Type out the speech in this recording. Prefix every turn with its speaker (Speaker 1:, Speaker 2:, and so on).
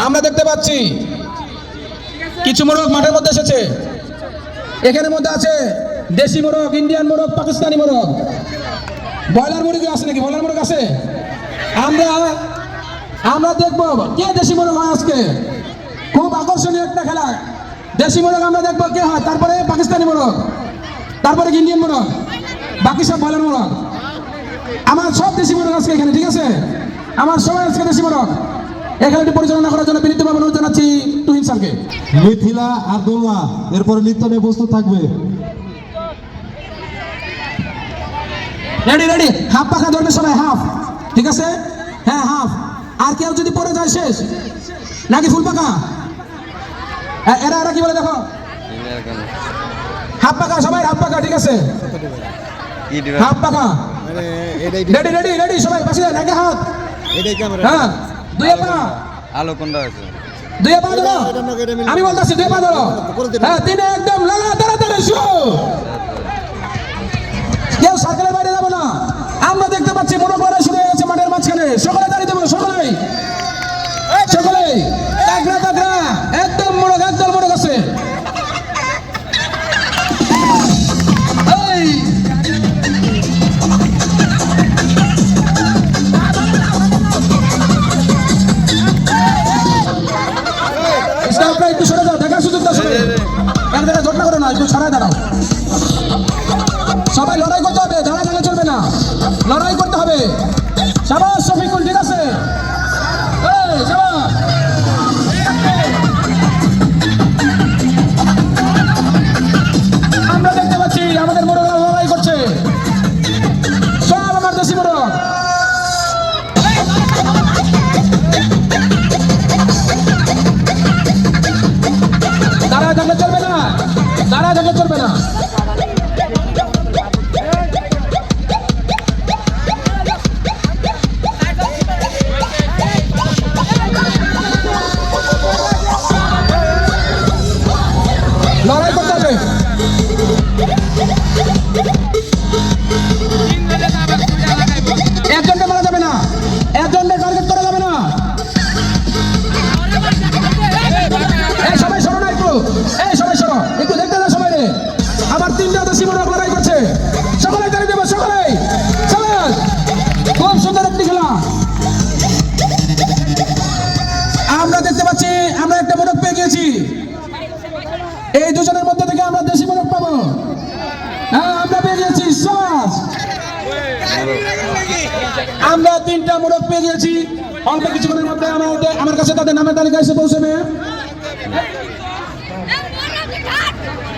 Speaker 1: আমরা দেখতে পাচ্ছি কিছু মোরগ মাঠের মধ্যে এসেছে। এখানের মধ্যে আছে দেশি মোরগ, ইন্ডিয়ান মোরগ, পাকিস্তানি মোরগ, ব্রয়লার মুরগি আছে নাকি? ব্রয়লার মোরগ আছে। আমরা দেখবো কে দেশি মোরগ হয় আজকে। খুব আকর্ষণীয় একটা খেলা। দেশি মোরগ আমরা দেখবো কে হয়, তারপরে পাকিস্তানি মোরগ, তারপরে ইন্ডিয়ান মোরগ, বাকি সব ব্রয়লার মোরগ। আমার সব দেশি মোরগ আজকে এখানে, ঠিক আছে? আমার সবাই আজকে দেশি মোরগ। এই খেলাটি পরিচালনা করার জন্য বিনীতভাবে অনুরোধ জানাচ্ছি তুহিন স্যারকে।
Speaker 2: মিথিলা আব্দুল্লাহ এরপরে নৃত্য নিয়ে প্রস্তুত থাকবে।
Speaker 1: রেডি রেডি, হাফ পাখা ধরবে সবাই, হাফ, ঠিক আছে? হ্যাঁ হাফ। আর কেউ যদি পড়ে যায় শেষ, নাকি ফুল পাখা? এরা এরা কি বলে দেখো, হাফ পাখা সবাই, হাফ পাখা, ঠিক আছে? হাফ পাখা, রেডি রেডি রেডি সবাই, পাশে যান, একে হাত, হ্যাঁ, দুই পা,
Speaker 3: আলো কোনটা আছে?
Speaker 1: দুই পা ধরো, আমি বলতেছি দুই পা ধরো, হ্যাঁ, তিনে একদম লাগা, তাড়াতাড়ি শুরু। কেউ সার্কেলের বাইরে যাবো না। আমরা দেখতে পাচ্ছি মোরগ লড়াই শুরু হয়ে গেছে মাঠের মাঝখানে। সকলে দাঁড়িয়ে দেবো, সকলেই সকলেই, তাগড়া তাগড়া, একদম মোরগ, একদম মোরগ আছে। এই স্টাফরা একটু সরে যাও, দেখার সুযোগ দাও সবাই। এক জায়গায় জট না করো না, একটু ছড়ায় দাঁড়াও। সবাই লড়াই করতে হবে, দাঁড়া চলবে না, লড়াই করতে হবে। শাবাশ শফিকুল, ঠিক আছে? এই শাবাশ। আমরা দেখতে পাচ্ছি আমাদের মোরগরা লড়াই করছে, সব আমার দেশি মোরগ। দাঁড়ায় থাকলে চলবে না, দাঁড়ায় থাকলে চলবে না। লড়াই করতে হবে। একজনকে মারা যাবে না, একজনকে টার্গেট করা যাবে না। এই সবাই সরো না একটু, এই সবাই সরো একটু, দেখতে দাও সবাই। আবার তিনটা দেশি মোরগ লড়াই করছে, সকলে দাঁড়িয়ে দেবো, সকলেই সবাই। খুব সুন্দর একটি খেলা। আমরা দেখতে পাচ্ছি আমরা একটা মোরগ পেয়ে গিয়েছি। এই দুজনের মধ্যে থেকে আমরা দেশি মোরগ পাবো। হ্যাঁ, আমরা পেয়ে গিয়েছি সস। আমরা তিনটা মোরগ পেয়ে গিয়েছি। অল্প কিছুক্ষণের মধ্যে আমার কাছে তাদের নামের তালিকা এসে পৌঁছবে।